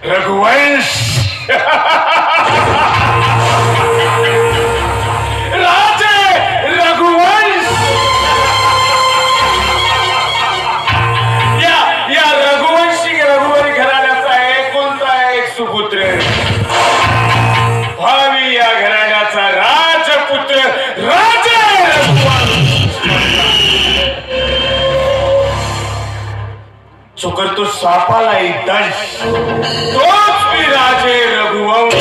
रघुवंश राजे रघुवंश या रघुवंशी रघुवंशी घराण्याचा एकुलता एक सुपुत्र भावी या घराण्याचा राजपुत्र राजे रघुवंश चुकर तो सापाला एक दंश तोच मी राजे रघुवंश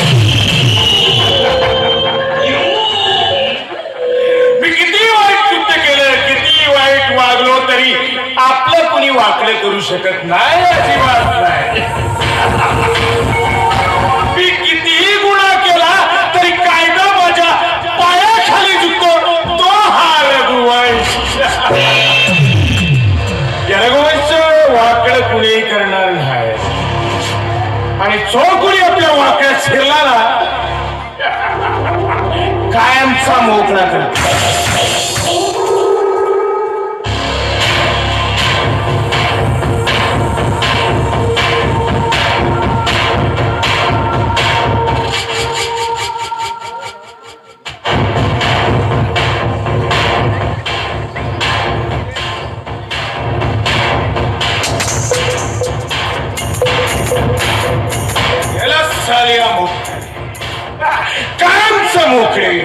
मी किती वाईट कृत्य केलं किती वाईट वागलो तरी आपलं कुणी वाकडे करू शकत नाही अजिबात नाही मी कितीही गुन्हा केला तरी कायदा माझ्या पायाखाली झुकतो तो हा रघुवंश या रघुवंश वाकड कुणी करणार नाही आणि जो कुणी आपल्या वाकड्यात शिरला ना कायमचा मोकळा करतो कायमचं मोकळे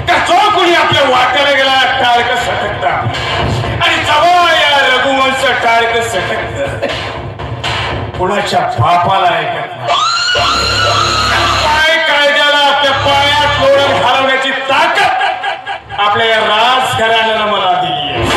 त्या जो कोणी आपल्या वाट्याला गेला टाळक सटकता आणि जवळ या रघुवंश टाळक सटकत कुणाच्या बापाला ऐकत नाही कायद्याला आपल्या पायात लोळण घालवण्याची ताकद आपल्या या राजघराण्यानं मला दिली आहे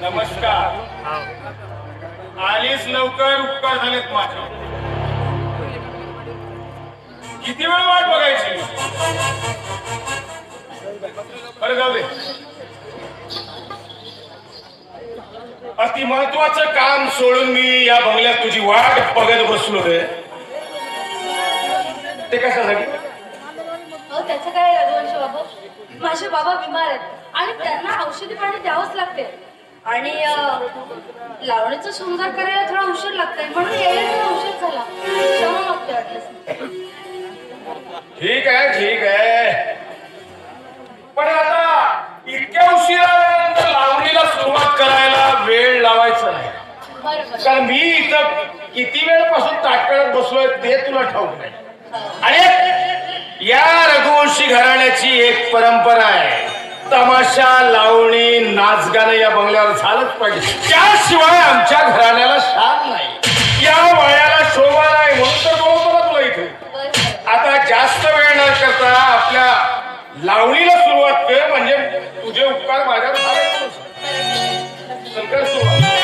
नमस्कार आलीच लवकर उपकार झालेत माझे किती वेळ वाट बघायची अरे जाऊ दे अति महत्वाचं काम सोडून मी या बंगल्यात तुझी वाट बघत बसलो रे ते कशासाठी त्याचं काय रघुवंश बाबू माझे बाबा बिमार आहेत आणि त्यांना औषधी पाणी द्यावंच लागते आणि लावणीचा शृंगार करायला थोडा उशीर लागतोय म्हणून यायला थोडा उशीर झाला क्षमा मागते वाटलं ठीक आहे पण आता इतक्या उशिरा लावणीला सुरुवात करायला वेळ लावायचा नाही बरोबर कारण मी इथं किती वेळपासून ताट करत बसलोय ते तुला ठाऊक नाही आणि या रघुवंशी घराण्याची एक परंपरा आहे तमाशा लावणी नाचगाणं या बंगल्यावर झालंच पाहिजे त्याशिवाय आमच्या घराण्याला शान नाही या वयाला शोभा नाही म्हणून तर बोलतो ना तुला इथे आता जास्त वेळ न करता आपल्या लावणीला सुरुवात कर म्हणजे तुझे उपकार माझ्यावर झाले सुरुवात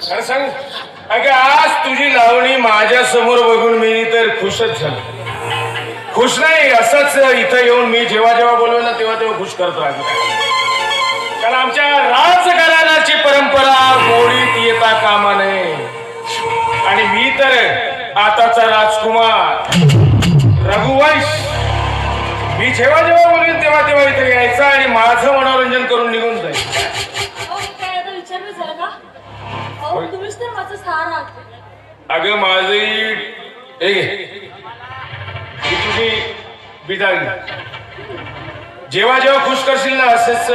खरं सांग अगं आज तुझी लावणी माझ्या समोर बघून मी तर खुशच झालो. खुश नाही असंच इथं येऊन मी जेव्हा जेव्हा बोलव ना तेव्हा तेव्हा खुश करतो आम्ही. कारण आमच्या राजघराण्याची परंपरा मोडीत येता कामा नये. आणि मी तर आताचा राजकुमार रघुवंश मी जेव्हा जेव्हा बोलेन तेव्हा तेव्हा इथे यायचं आणि माझं मनोरंजन करून निघून जाईल. काय आता विचारलं झालं का? अहो तुम्हीच तर माझं सहारा आहात. अगं माझी तुझी बिदागी जेव्हा जेव्हा खुश करशील ना असेच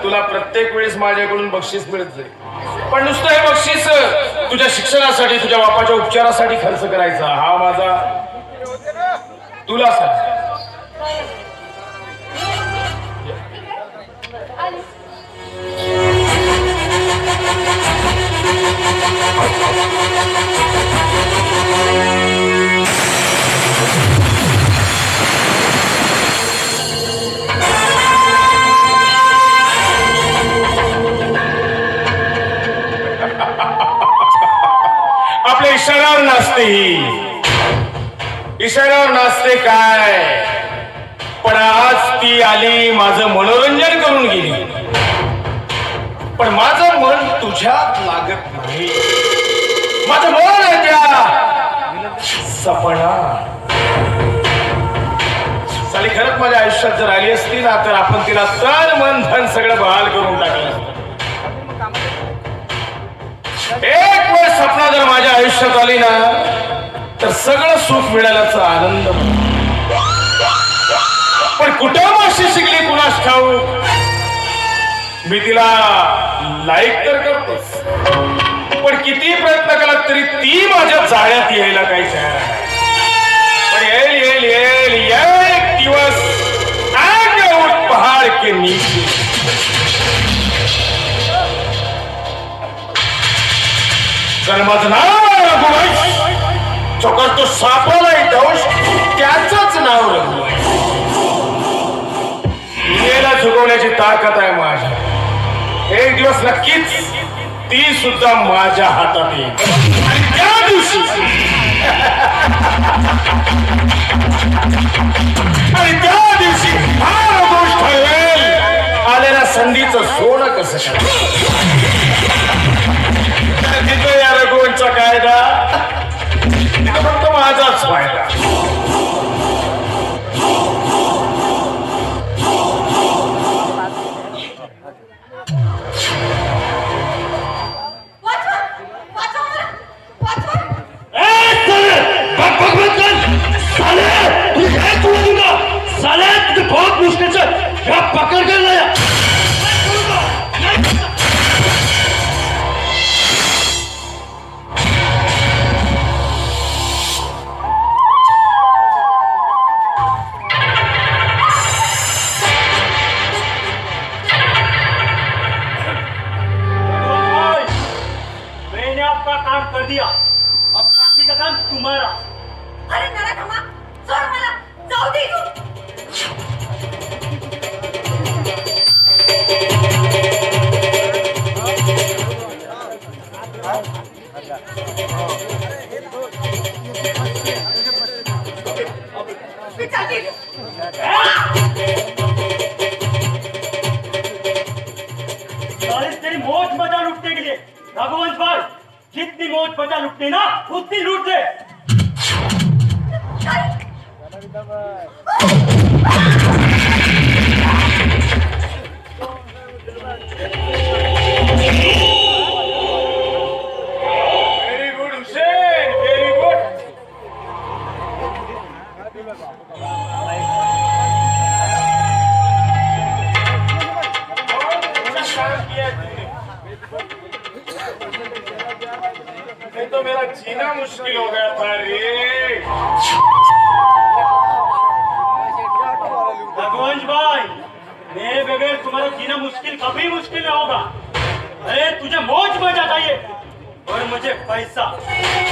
तुला प्रत्येक वेळेस माझ्याकडून बक्षीस मिळत जाईल. पण नुसतं हे बक्षीस तुझ्या शिक्षणासाठी तुझ्या बापाच्या उपचारासाठी खर्च करायचा हा माझा तुला सांग. आपल्या इशाऱ्यावर नाचते ही इशाऱ्यावर नाचते काय. पण आज ती आली माझं मनोरंजन करून गेली. पण माझं मन तुझ्यात लागत नाही. माझं मन आहे त्या सपना साली खरंच माझ्या आयुष्यात जर आली असती ना तर आपण तिला तन मन धन सगळं बहाल करून टाकलं असतं. एक वेळ सपना जर माझ्या आयुष्यात आली ना तर सगळं सुख मिळाल्याचा आनंद. पण कुठं माशी शिकली कुणास ठाऊक. मी तिला लाईक तर करतोच पण किती प्रयत्न केला तरी ती माझ्या जाळ्यात यायला काही तयार आहे. पण येईल येईल येईल येईल एक दिवस आगे उठ पहाड़ के नीचे माझं नाव रघुवंश. जो करतो सापळालाही दंश त्याचंच नाव रघुवंश. दुनियेला झुकवण्याची ताकद आहे माझ्या. एक दिवस नक्कीच ती सुद्धा माझ्या हातात येईल. आणि त्या दिवशी हा रघुवंश ठरवेल आलेल्या संधीचं सोनं कसं करायचं. तिथं या रघुवंशचा कायदा तिथं फक्त माझाच फायदा. बहुत मुश्किल से पकड़ कर लाया. मैंने आपका काम कर दिया. अब बाकी का काम तुम्हारा. अरे नराधमा, सोड मला, जाऊ दे इथून. तेरी मौज मजा लूटने के लिए रघुवंश भाई जितनी मौज मजा लूटनी ना उतनी लूट ले. Very good Hussain, very good. नहीं तो मेरा जीना मुश्किल हो गया था रे. रघुवंश भाई मेरे बगैर तुम्हारा जीना मुश्किल कभी मुश्किल नहीं होगा. अरे तुझे मौज मजा चाहिए और मुझे पैसा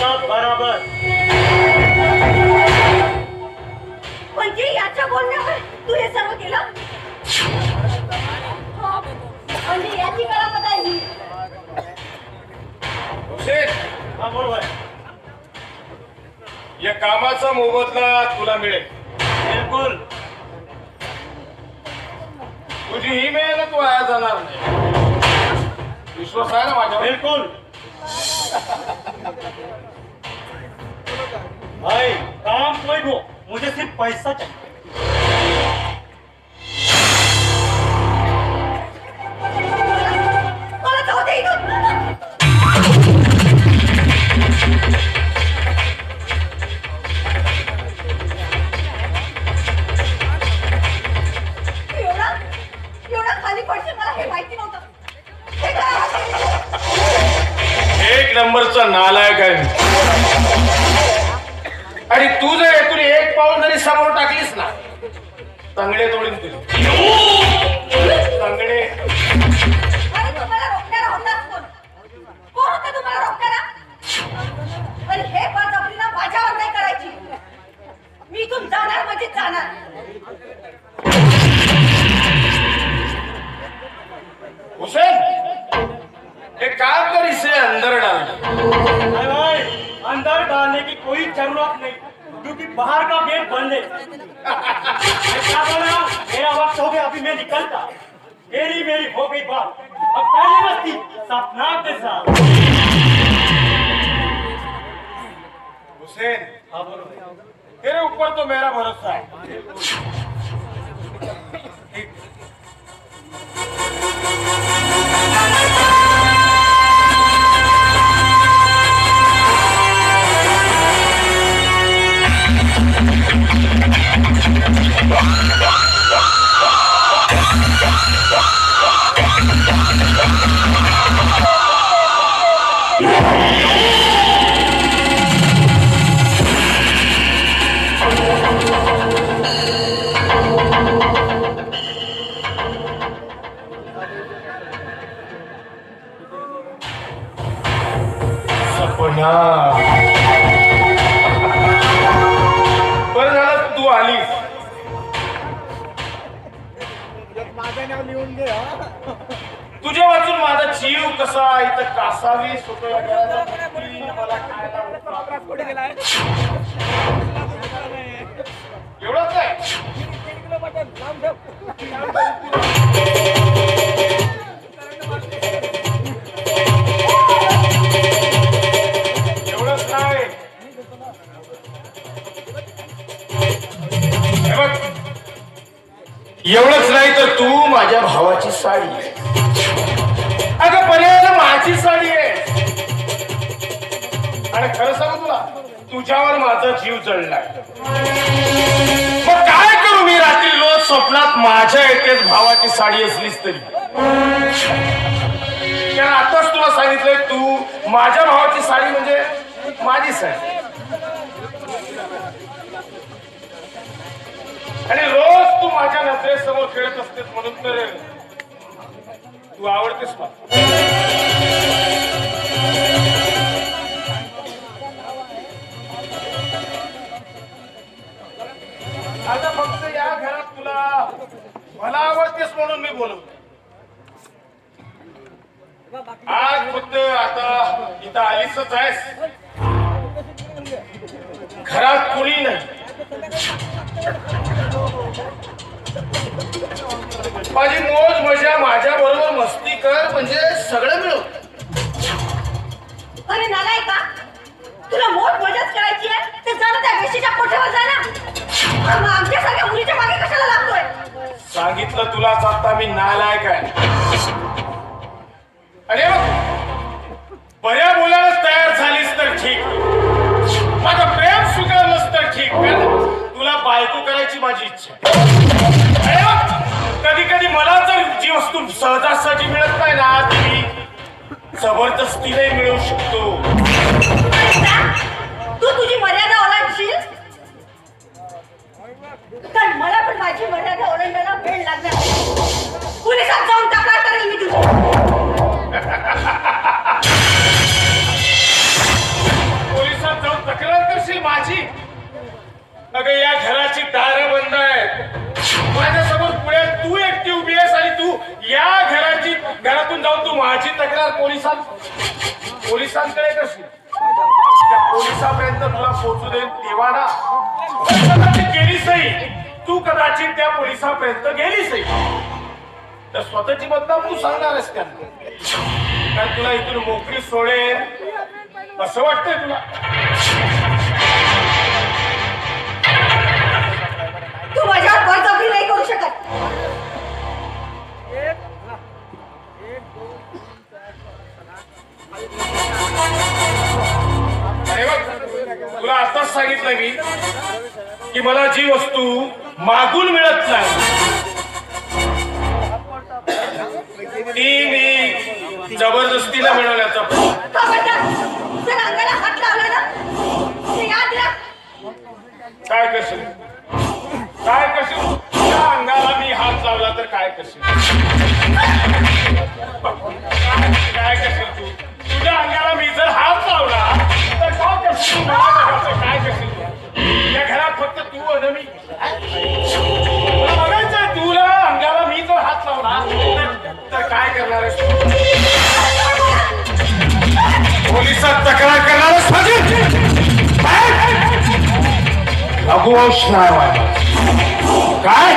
सब बराबर. म्हणजे याच्या बोलण्यावर तू हे सर्व केलं. म्हणजे याची करामत आहे ही. हुसेन, हाँ बोल भाई. या कामाचा मोबदला तुला मिळेल. बिल्कुल. तुझी ही मेहनत वाया जाणार नाही. विश्वास आहे ना माझ्यावर. बिल्कुल. भाई काम कोई भी हो मुझे सिर्फ पैसा चाहिए. मला जाऊ दे इथून. एवढा खाली पडशील मला हे माहिती नव्हतं. हे काय? एक नंबरचा नालायक आहे मी. आणि तू जर यातून एक पाऊल जरी समोर टाकलीस ना तंगडे तोडीन तुझे तंगडे. अरे तुम्हाला रोखणारा होताच कोण? कोण होता तुम्हाला रोखणारा? पण हे बळजबरीनं माझ्यावर नाही करायची. मी इथून जाणार म्हणजे जाणार. हुसेन, एक काम कर, इसे अंदर डाल. भाई भाई अंदर डालने की कोई जरूरत नहीं क्योंकि बाहर का गेट बंद है. मैं क्या बोल रहा हूँ? मेरा वक्त हो गया अभी मैं निकलता. मेरी हो गई बात. अब पहली बस्ती सपना के साथ. हुसेन, हाँ बोलो भाई. तेरे ऊपर तो मेरा भरोसा है. ठीक. कल्पना. बरं झालं तू आलीस. माझं नाव लिहून घे. तुझ्या वाचून माझा जीव कसा इथं कासावी सुटला मला खायला एवढंच आहे. एवढंच नाही. हे बघ, एवढंच नाही तर तू माझ्या भावाची साडी आहे. अगं पर्यायाला माझी साडी आहे. आणि खरं सांगू तुला, तुझ्यावर माझा जीव जळलाय. मग काय करू मी रात्री रोज स्वप्नात माझ्या येतेच भावाची साडी असलीच तरी. कारण आताच तुला सांगितलंय तू माझ्या भावाची साडी म्हणजे माझी साडी. आणि रोज तू माझ्या नजरेसमोर खेळत असतेस म्हणून तर तू आवडतेस मला. आता फक्त या घरात तुला मला आवडतेस म्हणून मी बोलवतो. आज फक्त आता इथं आलीसच आहेस. घरात कुणी नाही. माझी मोज मजा माझ्या बरोबर मस्ती कर म्हणजे सगळं मिळव. अरे नालाय का तुला मोठ मजाच करायची आहे तर जाणं त्या वेशीच्या कोठ्यावर जा ना. आमच्या सगळ्या मुलीच्या मागे कशाला लागतोय. सांगितलं तुलाच आता मी नालायक आहे. अरे बऱ्या बोलायला तयार झालीस तर ठीक. माझं प्रेम स्वीकारलंस तर ठीक. तुला बायको करायची माझी इच्छा. कधी कधी मला जर जी वस्तू सहजासहजी मिळत नाही ना ती मी जबरदस्तीने मिळवू शकतो. तू तुझी मर्यादा ओलांडशील तर मला पण माझी मर्यादा ओलांडायला वेळ लागणार. पोलिसात जाऊन तक्रार करेल मी तुझी. पोलिसात जाऊन तक्रार करशील माझी. अगं या घराची दारं बंद आहेत. माझ्यासमोर पुण्यात तू एकटी उभी आहेस आणि तू या घरातून जाऊन तू माझी तक्रार पोलिसांकडे करशील. त्या पोलिसापर्यंत तुला पोहोचू देईल तेव्हा ना कदाचित गेलीसही. तू कदाचित त्या पोलिसापर्यंत गेलीसही तर स्वतःची बदनाम तू सांगणारच त्यांना. कारण तुला इथून मोकळी सोडेल असं वाटतंय तुला. तू माझ्यावर बळजबरी नाही करू शकत. तुला आताच सांगितलं मी की मला जी वस्तू मागून मिळत नाही ती मी जबरदस्तीला मिळवण्याचा जर अंगाला हात लावला ना तर याद राख. काय करशील. त्या अंगाला मी हात लावला तर काय करशील. काय करशील तू. तुझ्या अंगाला मी जर हात लावला तर काय करशील. मला बघायचं काय करशील. या घरात फक्त तू आणि मी. मला बघायचंय तुला अंगाला मी जर हात लावला तर काय करणार आहेस. पोलिसात तक्रार करणारच रघुवंश नाव आहे. काय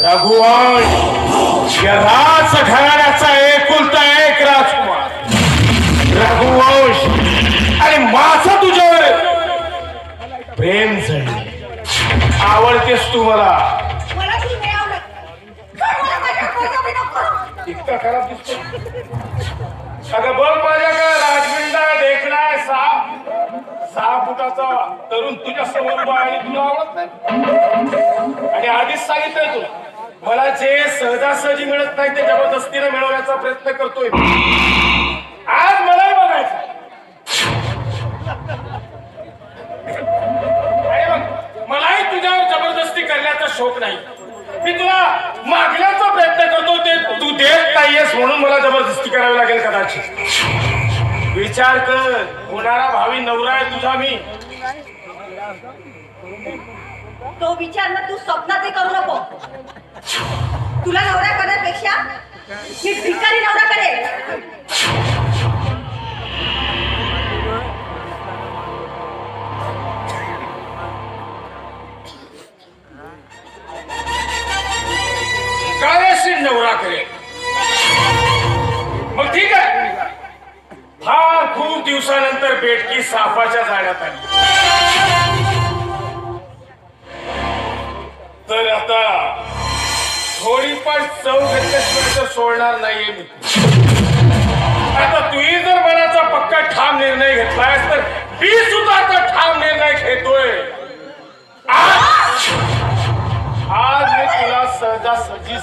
रघुवंश या राजघराण्याचा एकुलता एक राजकुमार रघुवंश. आणि माझं तुझ्यावर प्रेम झाले. आवडतेस तू मला. मला तू नाही आवडत. तर मला माझ्यावर बळजबरी नको करू. इतका खराब दिसतो. अगं बघ माझ्या का राजविंडा देखलाय 6 फुटाचा तरुण तुझ्या समोर उभा आणि तुला आवडत नाही. आणि आधीच सांगितलंय तुला मला जे सहजासहजी मिळत नाही ते जबरदस्तीने मिळवण्याचा प्रयत्न करतोय. आज मलाही बघायचं. अरे बघ मलाही तुझ्यावर जबरदस्ती करण्याचा शौक नाही. मी तुला मागण्याचा प्रयत्न करतो ते तू देत नाहीयेस म्हणून मला जबरदस्ती करावी लागेल कदाचित. विचार कर, होणारा भावी नवरा आहे तुझा मी. तो विचार ना तू स्वप्नातही करू नको. तुला नवरा करण्यापेक्षा मी भिकारी नवरा करेल. भिकाऱ्याशी नवरा करेल. मग ठीक आहे. फार खूप दिवसानंतर बेटकी सापाच्या जाळ्यात आली. तर आता थोडीफार चव घेतल्याशिवाय सोडणार नाहीये मी. आता तूही जर मनाचा पक्का ठाम निर्णय घेतलायस तर मी सुद्धा आता ठाम निर्णय घेतोय. आज मी तुला सहजासहजी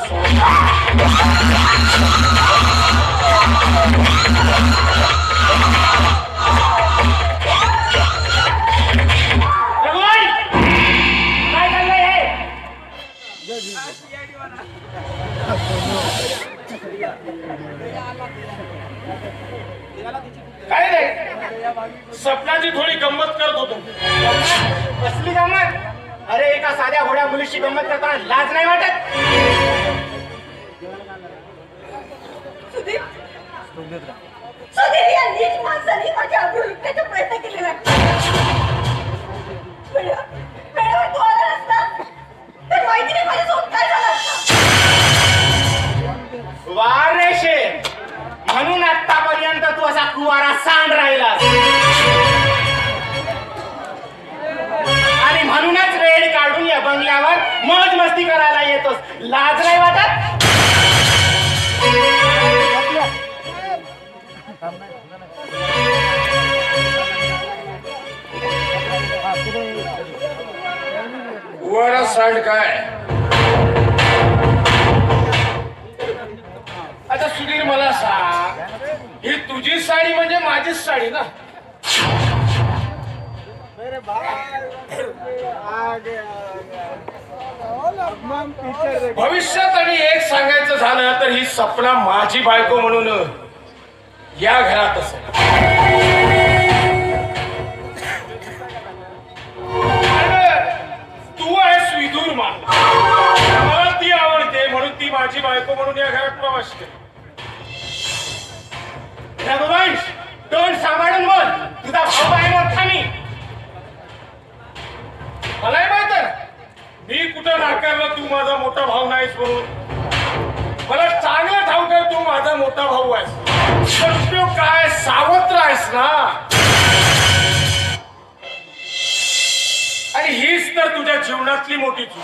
रघुबाई, काय चाललंय हे? काय नाही, सपनाची थोडी गंमत करत होतो. कसली गंमत? अरे एका साध्या घोड्या मुलीशी गंमत करताना लाज नाही वाटत? सुधीर, सुधीर या नीच माणसाने माझ्या आबरू लुटण्याचा प्रयत्न केलेला आहे. वेळेवर तू आला नसता तर माहिती नाही माझ्यासोबत काय झालं असतं. वाह रे शेर, म्हणून आतापर्यंत तू असा कुवारा सांड राहिला आणि म्हणूनच रेड काढून या बंगल्यावर मौज मस्ती करायला येतोस. लाज नाही वाटत? वर सांड काय. आता सुधीर मला सांग, ही तुझी साडी म्हणजे माझीच साडी ना. भविष्यात आणि एक सांगायचं झालं तर ही सपना माझी बायको म्हणून या घरात असेल. तू आहेस विदूर मान, मला ती आवडते म्हणून ती माझी बायको म्हणून या घरात प्रवास केला. रघुवंश, तोंड सांभाळून बोल. तुझा भाऊ आहे मोठा मी. मलाही माहित आहे, मी कुठं नाकारलं तू माझा मोठा भाऊ नाहीस म्हणून. मला चांगलं ठाऊक आहे तू माझा मोठा भाऊ आहेस. पण उपयोग काय, सावत्र आहेस ना. आणि हीच तर तुझ्या जीवनातली मोठी चूक.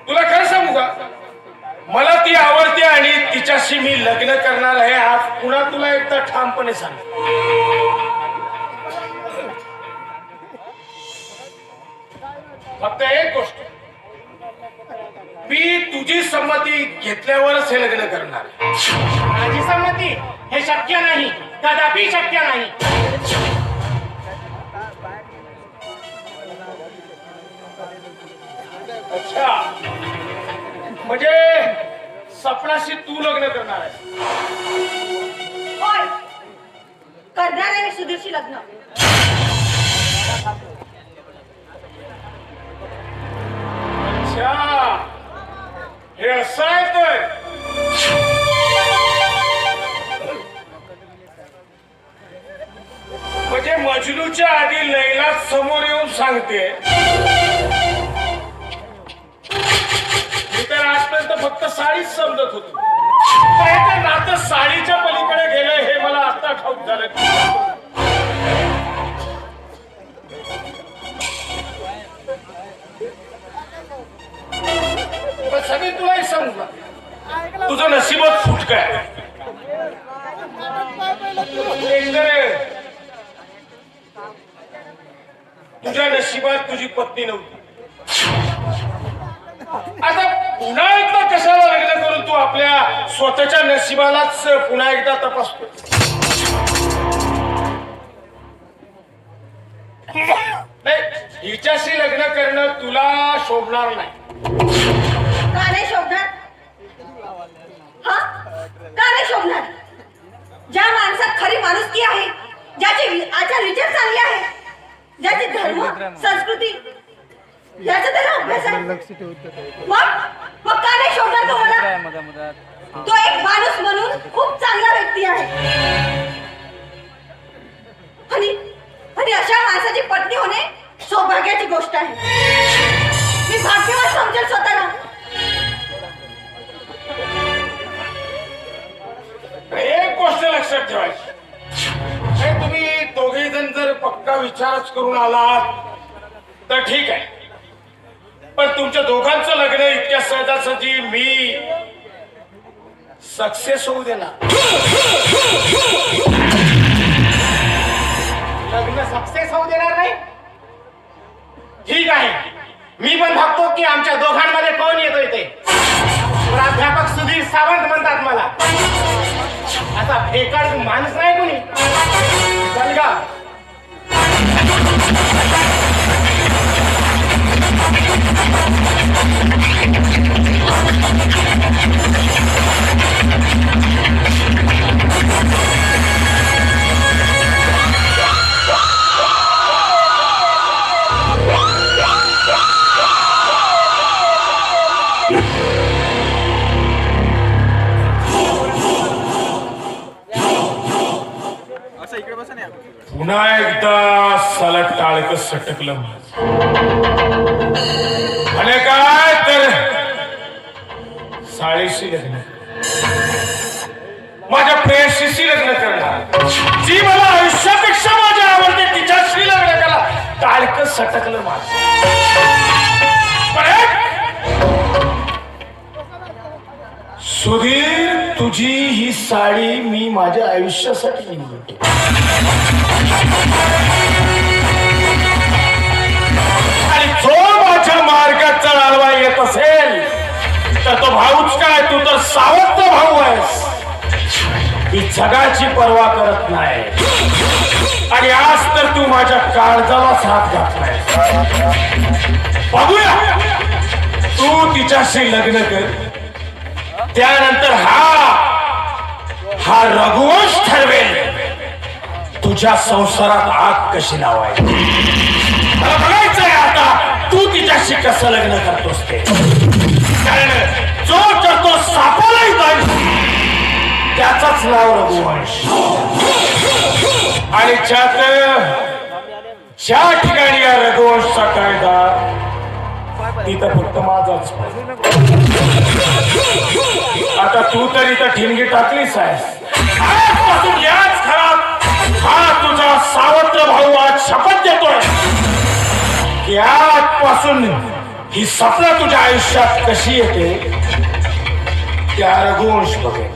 तुला खरं सांगू का, मला ती आवडते आणि तिच्याशी मी लग्न करणार आहे. आज पुन्हा तुला एकदा ठामपणे सांग. फक्त एक गोष्ट, मी तुझी संमती घेतल्यावरच हे लग्न करणार. माझी संमती? हे शक्य नाही, कदापि शक्य नाही. अच्छा, म्हणजे सपनाशी तू लग्न करणार आहेस? होय, करणार आहे मी सुधीरशी लग्न. अच्छा, हे असं आहे तर. म्हणजे मजनूच्या आधी लैला समोर येऊन सांगते, मी तर आजपर्यंत फक्त साडीच समजत होतो. पण नातं साडीच्या पलीकडे गेलंय हे मला आता ठाऊक झालं. पण सगळी तुला एक सांगू का, तुझं नशीबच फुटक आहे. तुझ्या नशिबात तुझी पत्नी नव्हती. आता पुन्हा एकदा कशाला लग्न करून तू आपल्या स्वतःच्या नशिबालाच पुन्हा एकदा तपासतो. नाही, हिच्याशी लग्न करणं तुला शोभणार नाही. का नाही शोभणार? हा, का नाही शोभणार? ज्या माणसात खरी माणुसकी आहे, ज्याचे आचार विचार चांगले आहे, ज्याचे धर्म संस्कृती याचा त्याला अभ्यास आहे, मग का नाही शोधणार तो मला? तो एक माणूस म्हणून खूप चांगला व्यक्ती आहे आणि अशा माणसाची पत्नी होणे सौभाग्याची गोष्ट आहे. मी भाग्यवान समजेल स्वतःला. एक गोष्ट लक्षात ठेवायची, हे तुम्ही दोघे जण जर पक्का विचारच करून आलात तर ठीक आहे, पण तुमच्या दोघांचं लग्न इतक्या सहजासहजी मी सक्सेस होऊ देणार. लग्न सक्सेस होऊ देणार नाही. ठीक आहे, मी पण बघतो की आमच्या दोघांमध्ये कोण येतोय ते. प्राध्यापक सुधीर सावंत म्हणतात मला. असा फेकाड माणूस नाही कोणी. चल का? पुन्हा एकदा सलट टाळक सटकलं आणि काय तर साळीशी लग्न, माझ्या प्रेयसीशी लग्न करणार, जी मला आयुष्यापेक्षा माझ्या आवडते तिच्याशी लग्न करा. टाळक सटकलं माझं. सुधीर, तुझी ही साडी मी माझ्या आयुष्यासाठी निवडतो. आणि जो माझ्या मार्गात चढावा येत असेल तर तो भाऊच काय, तू तर सावत्र भाऊ आहेस. मी जगाची पर्वा करत नाही आणि आज तर तू माझ्या काळजालाच हात घातलाय. बघूया, तू तिच्याशी लग्न कर, त्यानंतर हा रघुवंश ठरवेल तुझ्या संसारात आग कशी लावायची. मला बघायचंय आता तू तिच्याशी कसं लग्न करतोस ते. कारण जो करतो सापालाही जाईल त्याचाच नाव रघुवंश. आणि ज्या ठिकाणी या रघुवंशचा कायदा तिथं फक्त माझाच. आता तू तरी तर ठिणगी टाकलीच आहेस. आजपासून याच घरात हा तुझा सावत्र भाऊ आज शपथ देतोय की आजपासून ही स्वप्न तुझ्या आयुष्यात कशी येते त्या रघुवंश बघेल.